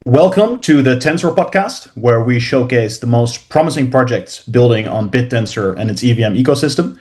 Welcome to the Tensor podcast, where we showcase the most promising projects building on Bittensor and its EVM ecosystem.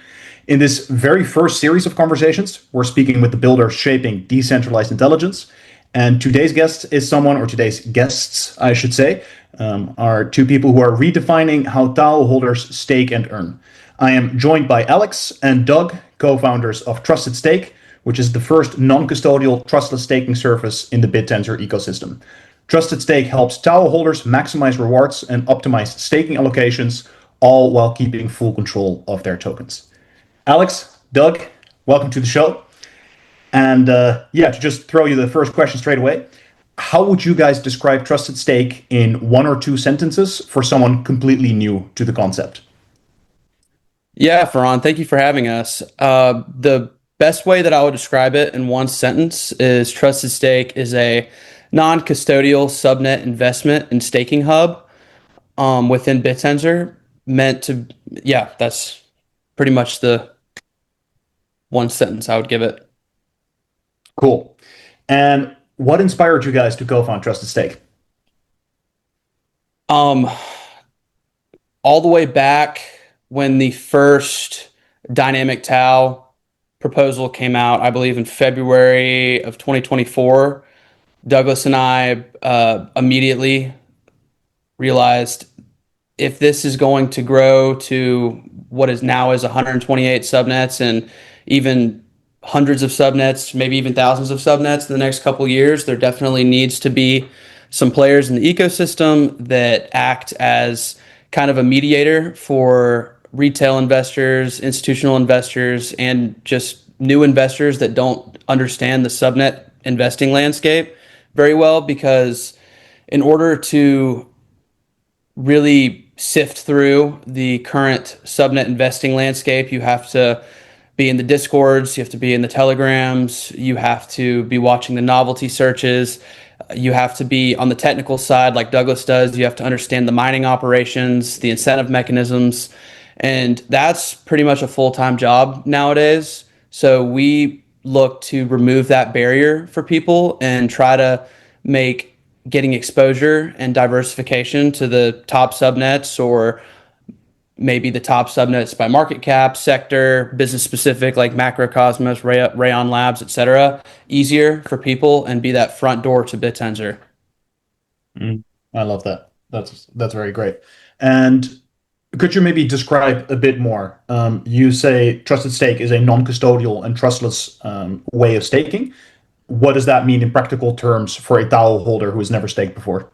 In this very first series of conversations, we're speaking with the builders shaping decentralized intelligence. And today's guest is someone, or today's guests, I should say, are two people who are redefining how DAO holders stake and earn. I am joined by Alex and Doug, co-founders of Trusted Stake, which is the first non-custodial trustless staking service in the Bittensor ecosystem. Trusted Stake helps DAO holders maximize rewards and optimize staking allocations, all while keeping full control of their tokens. Alex, Doug, welcome to the show. And to just throw you the first question straight away, how would you guys describe Trusted Stake in one or two sentences for someone completely new to the concept? Yeah, Farhan, thank you for having us. The best way that I would describe it in one sentence is Trusted Stake is a non-custodial subnet investment and staking hub within Bittensor that's pretty much the one sentence I would give it. Cool. And what inspired you guys to co-found Trusted Stake? All the way back when the first dynamic TAO proposal came out, I believe in February of 2024, Douglas and I immediately realized if this is going to grow to what is now is 128 subnets and even hundreds of subnets, maybe even thousands of subnets in the next couple of years, there definitely needs to be some players in the ecosystem that act as kind of a mediator for retail investors, institutional investors, and just new investors that don't understand the subnet investing landscape very well, because in order to really sift through the current subnet investing landscape, you have to be in the Discords, you have to be in the Telegrams, you have to be watching the novelty searches, you have to be on the technical side like Douglas does, you have to understand the mining operations, the incentive mechanisms, and that's pretty much a full-time job nowadays. So we look to remove that barrier for people and try to make getting exposure and diversification to the top subnets, or maybe the top subnets by market cap, sector, business specific like Macrocosmos, Rayon Labs, etc., easier for people and be that front door to Bittensor. I love that. That's very great. And could you maybe describe a bit more? You say Trusted Stake is a non-custodial and trustless way of staking. What does that mean in practical terms for a DAO holder who has never staked before?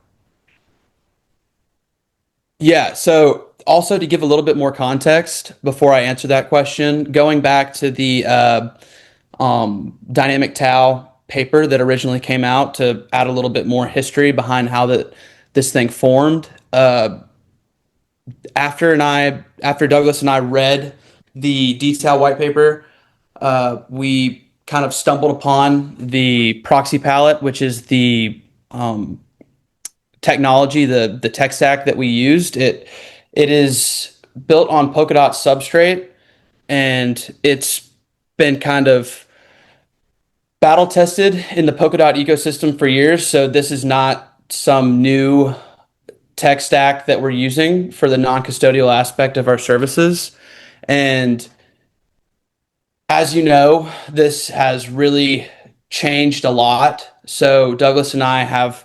Yeah, so also to give a little bit more context before I answer that question, going back to the dynamic TAO paper that originally came out to add a little bit more history behind how this thing formed. After Douglas and I read the detailed white paper, we kind of stumbled upon the proxy palette, which is the technology, the tech stack that we used. It is built on Polkadot substrate, and it's been kind of battle tested in the Polkadot ecosystem for years. So this is not some new tech stack that we're using for the non-custodial aspect of our services. And as you know, this has really changed a lot. So Douglas and I have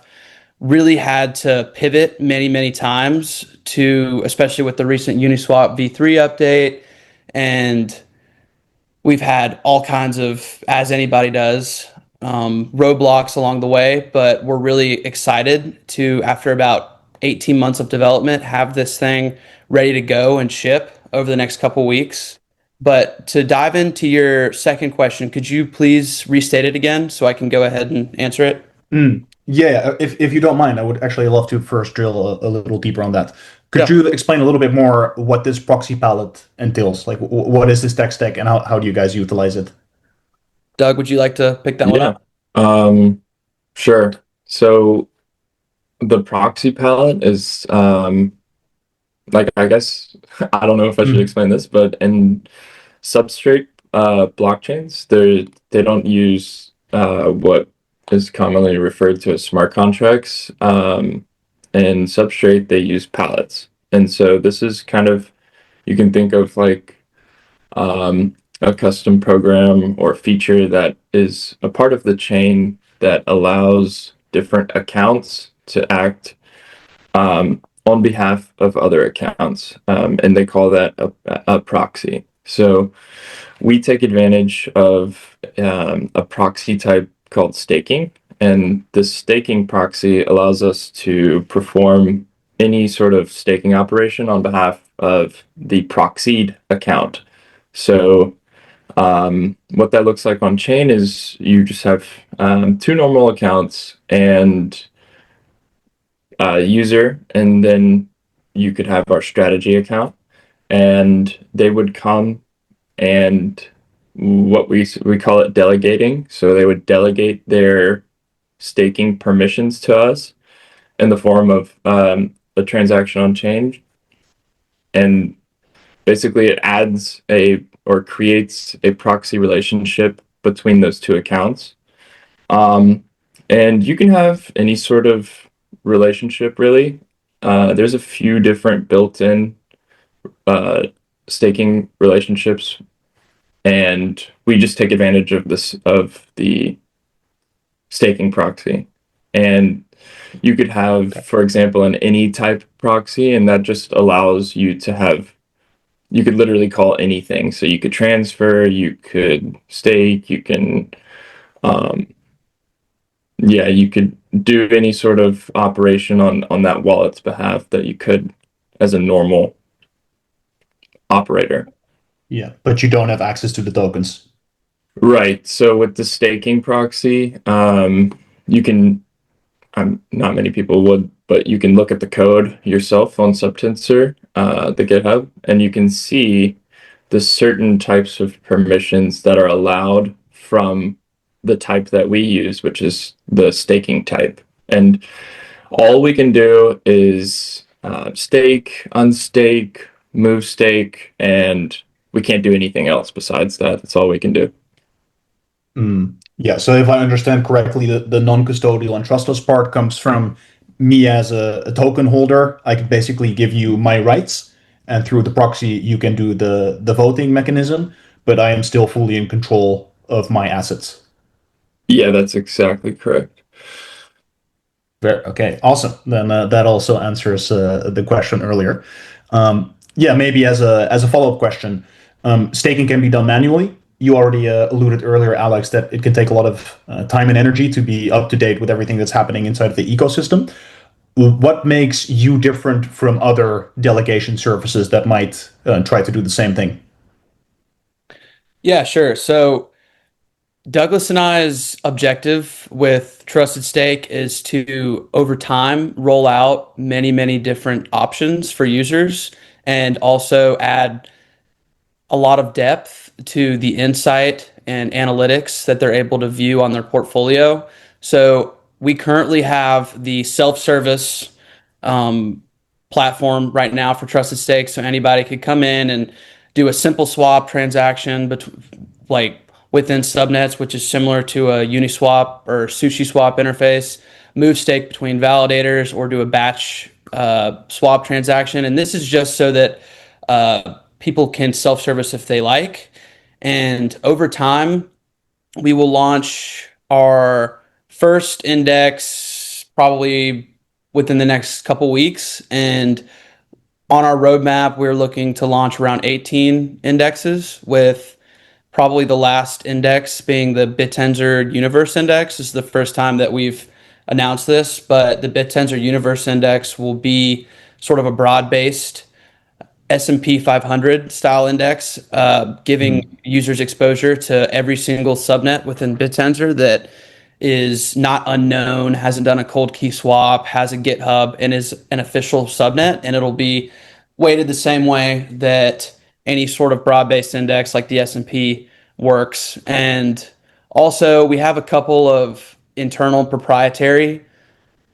really had to pivot many, many times to, especially with the recent Uniswap v3 update. And we've had all kinds of, as anybody does, roadblocks along the way, but we're really excited to, after about 18 months of development, have this thing ready to go and ship over the next couple weeks. But to dive into your second question, could you please restate it again so I can go ahead and answer it? Yeah, if you don't mind, I would actually love to first drill a little deeper on that. Could you explain a little bit more what this proxy palette entails? Like, what is this tech stack and how do you guys utilize it? Doug, would you like to pick that one up? Sure. So the proxy palette is I guess I don't know if I should explain this, but in substrate blockchains, they don't use what is commonly referred to as smart contracts. And Substrate, they use pallets. And so this is kind of, you can think of like a custom program or feature that is a part of the chain that allows different accounts to act on behalf of other accounts. And they call that a proxy. So we take advantage of a proxy type called staking. And this staking proxy allows us to perform any sort of staking operation on behalf of the proxied account. So what that looks like on chain is you just have two normal accounts and a user, and then you could have our strategy account, and they would come and what we call it delegating. So they would delegate their staking permissions to us in the form of a transaction on chain, and basically it adds a or creates a proxy relationship between those two accounts. And you can have any sort of relationship really. There's a few different built-in staking relationships, and we just take advantage of the staking proxy. And you could have, for example, an any type proxy, and that just allows you to have, you could literally call anything. So you could transfer, you could stake, you can, you could do any sort of operation on that wallet's behalf that you could as a normal operator. Yeah, but you don't have access to the tokens. Right. So with the staking proxy, you can, not many people would, but you can look at the code yourself on Subtensor, the GitHub, and you can see the certain types of permissions that are allowed from the type that we use, which is the staking type. And all we can do is stake, unstake, move stake, and we can't do anything else besides that. That's all we can do. Yeah, so if I understand correctly, the non-custodial and trustless part comes from me as a token holder. I could basically give you my rights, and through the proxy, you can do the voting mechanism, but I am still fully in control of my assets. Yeah, that's exactly correct. Okay, awesome. Then that also answers the question earlier. Yeah, maybe as a follow-up question, staking can be done manually. You already alluded earlier, Alex, that it can take a lot of time and energy to be up to date with everything that's happening inside of the ecosystem. What makes you different from other delegation services that might try to do the same thing? Yeah, sure. So Douglas and I's objective with Trusted Stake is to, over time, roll out many, many different options for users and also add a lot of depth to the insight and analytics that they're able to view on their portfolio. So we currently have the self-service platform right now for Trusted Stake, so anybody could come in and do a simple swap transaction between, like within subnets, which is similar to a Uniswap or SushiSwap interface, move stake between validators, or do a batch swap transaction. And this is just so that people can self-service if they like. And over time, we will launch our first index probably within the next couple weeks. And on our roadmap, we're looking to launch around 18 indexes, with probably the last index being the Bittensor Universe Index. This is the first time that we've announced this, but the Bittensor Universe Index will be sort of a broad-based S&P 500 style index, giving users exposure to every single subnet within Bittensor that is not unknown, hasn't done a cold key swap, has a GitHub, and is an official subnet. And it'll be weighted the same way that any sort of broad-based index like the S&P works. And also, we have a couple of internal proprietary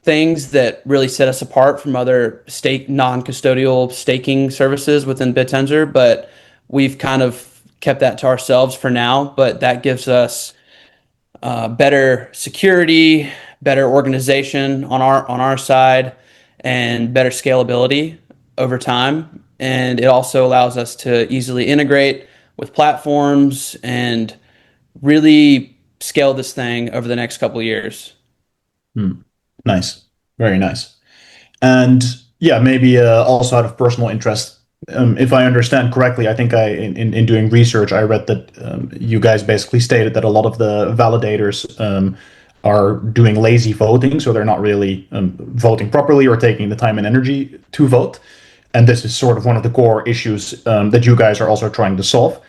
things that really set us apart from other non-custodial staking services within Bittensor, but we've kind of kept that to ourselves for now. But that gives us better security, better organization on our side, and better scalability over time. And it also allows us to easily integrate with platforms and really scale this thing over the next couple of years. Hmm. Nice. Very nice. And yeah, maybe also out of personal interest, if I understand correctly, I think in doing research, I read that you guys basically stated that a lot of the validators are doing lazy voting, so they're not really voting properly or taking the time and energy to vote. And this is sort of one of the core issues that you guys are also trying to solve.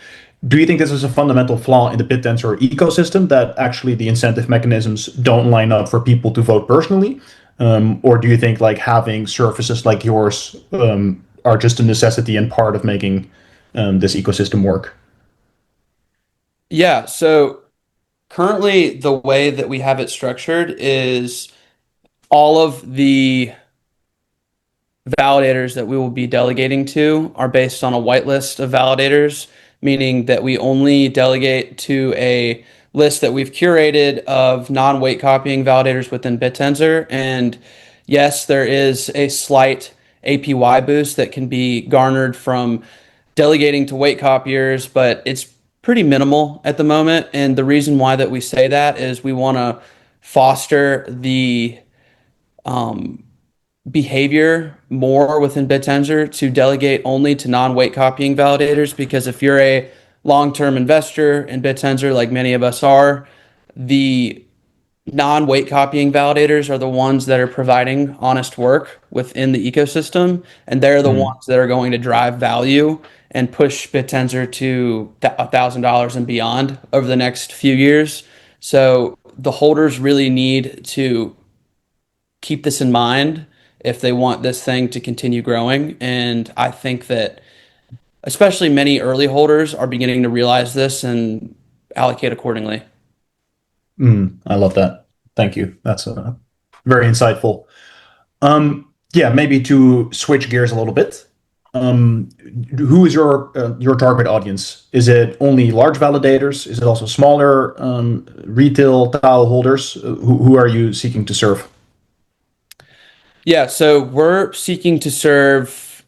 Do you think this is a fundamental flaw in the Bittensor ecosystem, that actually the incentive mechanisms don't line up for people to vote personally? Or do you think like having services like yours are just a necessity and part of making this ecosystem work? Yeah, so currently the way that we have it structured is all of the validators that we will be delegating to are based on a whitelist of validators, meaning that we only delegate to a list that we've curated of non-weight copying validators within Bittensor. And yes, there is a slight APY boost that can be garnered from delegating to weight copiers, but it's pretty minimal at the moment. And the reason why that we say that is we want to foster the um, behavior more within Bittensor to delegate only to non-weight copying validators, because if you're a long-term investor in Bittensor, like many of us are, the non-weight copying validators are the ones that are providing honest work within the ecosystem, and they're the Mm, ones that are going to drive value and push Bittensor to $1,000 and beyond over the next few years. So the holders really need to keep this in mind if they want this thing to continue growing. And I think that especially many early holders are beginning to realize this and allocate accordingly. I love that. Thank you. That's very insightful. Yeah, maybe to switch gears a little bit. Um, who is your target audience? Is it only large validators? Is it also smaller retail tile holders? Who are you seeking to serve? Yeah, so we're seeking to serve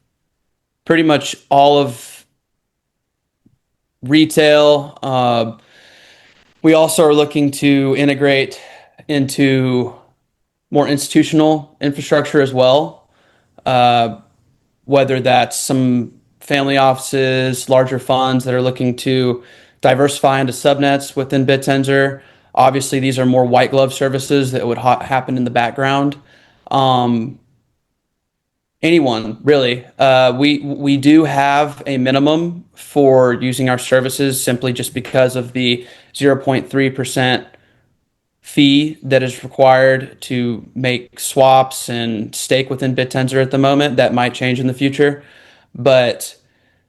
pretty much all of retail. We also are looking to integrate into more institutional infrastructure as well. Uh, whether that's some family offices, larger funds that are looking to diversify into subnets within Bittensor. Obviously, these are more white glove services that would happen in the background. Um, Anyone really. We do have a minimum for using our services simply just because of the 0.3% fee that is required to make swaps and stake within Bittensor at the moment. That might change in the future. But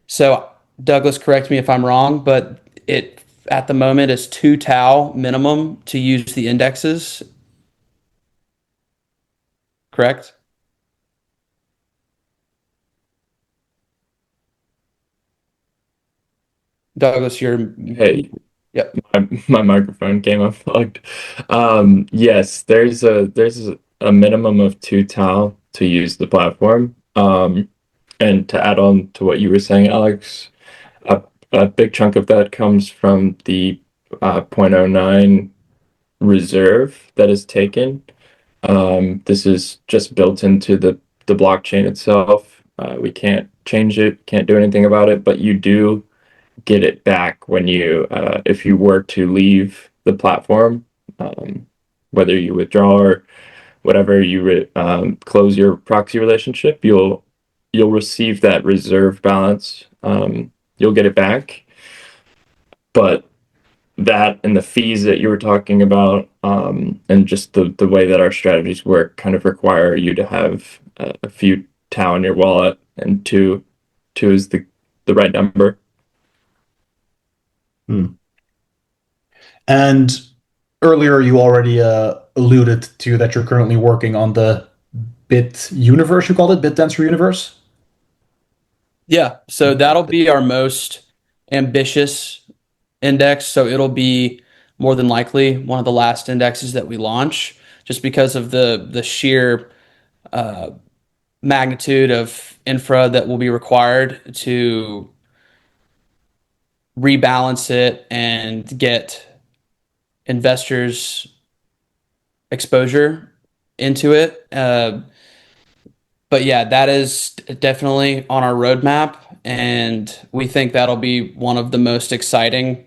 so Douglas, correct me if I'm wrong, but it at the moment is 2 tau minimum to use the indexes, correct? Douglas, you're Hey, yep. my microphone came unplugged. Yes, there's a minimum of 2 tau to use the platform. And to add on to what you were saying, Alex, a, a big chunk of that comes from the zero point zero 0.09 reserve that is taken. This is just built into the blockchain itself. We can't change it, can't do anything about it, but you do get it back when you if you were to leave the platform, um, whether you withdraw or whatever close your proxy relationship, you'll receive that reserve balance. You'll get it back, but that and the fees that you were talking about, and just the way that our strategies work, kind of require you to have a few tau in your wallet, and two is the right number. Hmm. And earlier, you already alluded to that you're currently working on the Bit universe. You called it Bittensor universe. Yeah, so that'll be our most ambitious index. So it'll be more than likely one of the last indexes that we launch, just because of the sheer magnitude of infra that will be required to rebalance it and get investors exposure into it. But yeah, that is definitely on our roadmap, and we think that'll be one of the most exciting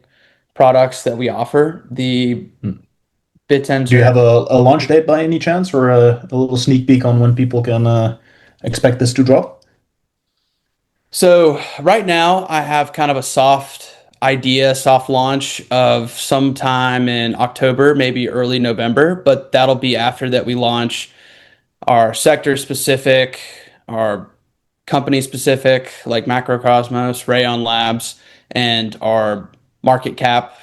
products that we offer. The Do you Bittensor. have a launch date by any chance, or a little sneak peek on when people can expect this to drop? So right now I have kind of a soft launch of sometime in October, maybe early November, but that'll be after that we launch our sector specific, our company specific, like Macrocosmos, Rayon Labs, and our market cap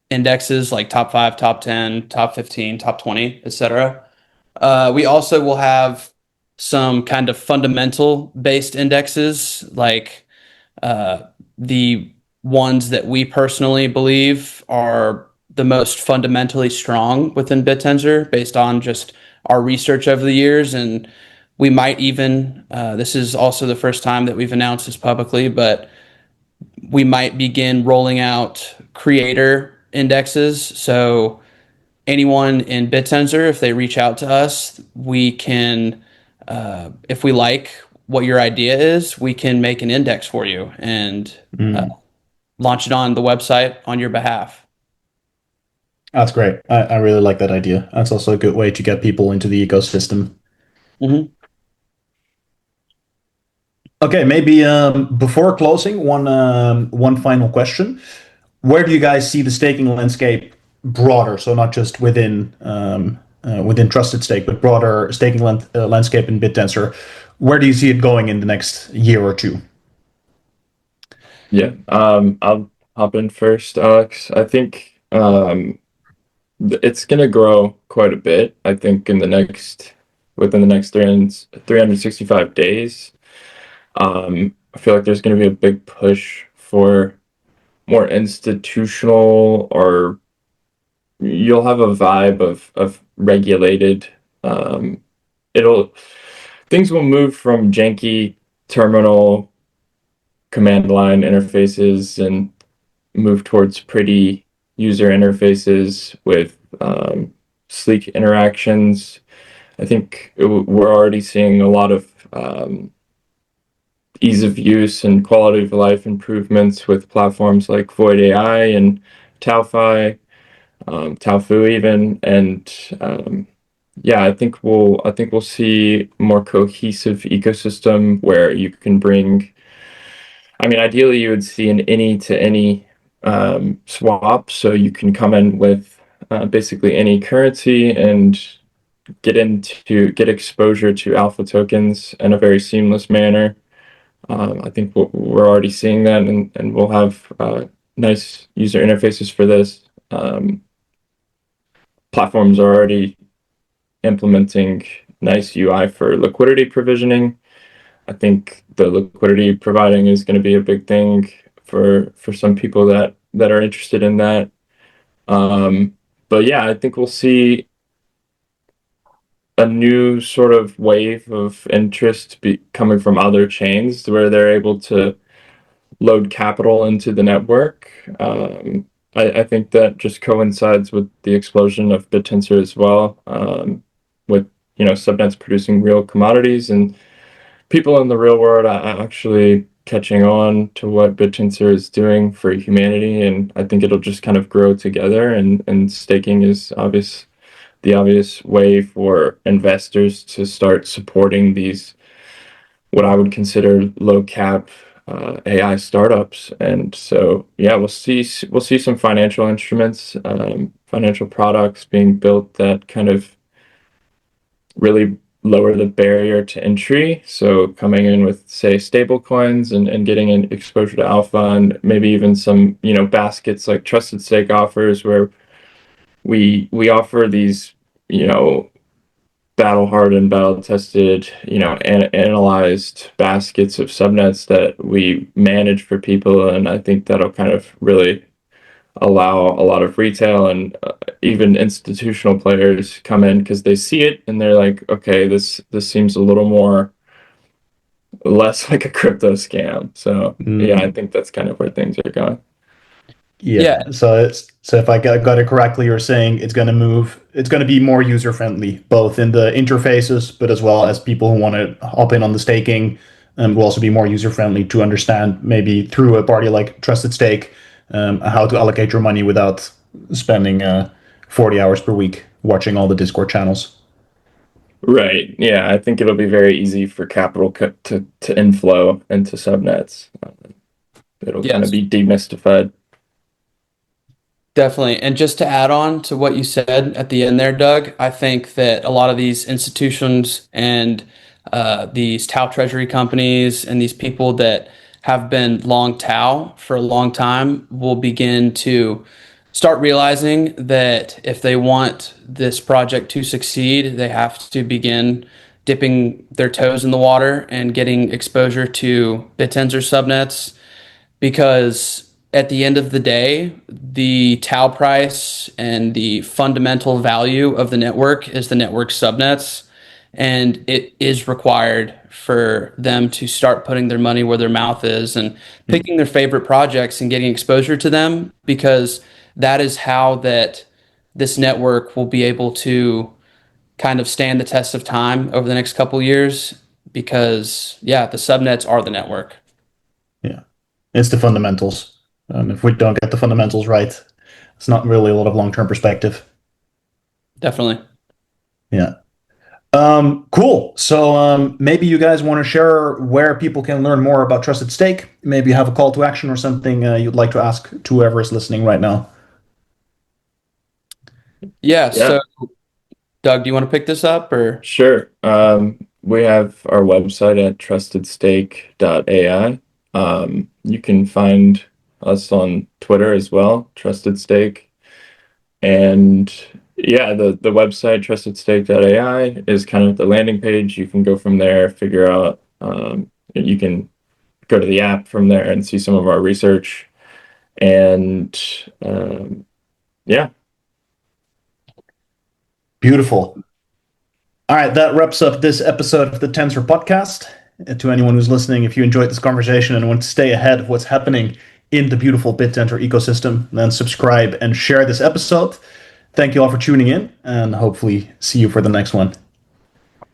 indexes like top 5, top 10, top 15, top 20, etc. We also will have some kind of fundamental based indexes, like the ones that we personally believe are the most fundamentally strong within Bittensor based on just our research over the years. And we might even, this is also the first time that we've announced this publicly, but we might begin rolling out creator indexes. So anyone in Bittensor, if they reach out to us, we can, if we like what your idea is, we can make an index for you and launch it on the website on your behalf. That's great. I really like that idea. That's also a good way to get people into the ecosystem. Mm-hmm. Okay, maybe before closing, one final question. Where do you guys see the staking landscape broader? So not just within Trusted Stake, but broader staking landscape in Bittensor. Where do you see it going in the next year or two? Yeah, I'll hop in first, Alex. I think it's gonna grow quite a bit. I think within the next 365 days. I feel like there's gonna be a big push for more institutional, or you'll have a vibe of regulated. Um, it'll Things will move from janky terminal command line interfaces and move towards pretty user interfaces with sleek interactions. I think we're already seeing a lot of ease of use and quality of life improvements with platforms like Void AI and Taofi, Taofu even, and yeah, I think we'll see more cohesive ecosystem where you can bring. I mean, ideally, you would see an any to any swap, so you can come in with basically any currency and get exposure to alpha tokens in a very seamless manner. I think we're already seeing that, and we'll have nice user interfaces for this. Platforms are already implementing nice UI for liquidity provisioning. I think the liquidity providing is going to be a big thing for some people that are interested in that. But yeah, I think we'll see a new sort of wave of interest coming from other chains where they're able to load capital into the network. I think that just coincides with the explosion of Bittensor as well, with subnets producing real commodities and people in the real world are actually catching on to what Bittensor is doing for humanity, and I think it'll just kind of grow together. And staking is the obvious way for investors to start supporting these what I would consider low cap AI startups. And so yeah, we'll see some financial instruments, financial products being built that kind of really lower the barrier to entry. So coming in with, say, stable coins and getting an exposure to alpha, and maybe even some, baskets like Trusted Stake offers, where we offer these, battle hardened, battle tested, analyzed baskets of subnets that we manage for people. And I think that'll kind of really allow a lot of retail and even institutional players come in because they see it and they're like, okay, this seems a little more less like a crypto scam. So yeah, I Mm, think that's kind of where things are going. Yeah, yeah. So if I got it correctly, you're saying it's going to be more user friendly, both in the interfaces, but as well as people who want to hop in on the staking, will also be more user friendly to understand maybe through a party like Trusted Stake, how to allocate your money without spending 40 hours per week watching all the Discord channels. Right. Yeah, I think it'll be very easy for capital to inflow into subnets. It'll kind of yes. be demystified. Definitely. And just to add on to what you said at the end there, Doug, I think that a lot of these institutions and these Tau treasury companies and these people that have been long Tau for a long time will begin to start realizing that if they want this project to succeed, they have to begin dipping their toes in the water and getting exposure to Bittensor subnets because at the end of the day, the Tau price and the fundamental value of the network is the network subnets. And it is required for them to start putting their money where their mouth is and picking their favorite projects and getting exposure to them because that is how that this network will be able to kind of stand the test of time over the next couple of years because yeah, the subnets are the network. Yeah, it's the fundamentals. If we don't get the fundamentals right, it's not really a lot of long term perspective. Definitely. Yeah. Cool. So maybe you guys want to share where people can learn more about Trusted Stake. Maybe you have a call to action or something you'd like to ask to whoever is listening right now. Yeah, Yeah, so Doug, do you want to pick this up or? sure. We have our website at trustedstake.ai. You can find us on Twitter as well, Trusted Stake. And yeah, the website trustedstake.ai is kind of the landing page. You can go from there, figure out, you can go to the app from there and see some of our research. And yeah, Beautiful. All right, that wraps up this episode of the Tensor podcast. To anyone who's listening, if you enjoyed this conversation and want to stay ahead of what's happening in the beautiful Bittensor ecosystem, then subscribe and share this episode. Thank you all for tuning in, and hopefully see you for the next one.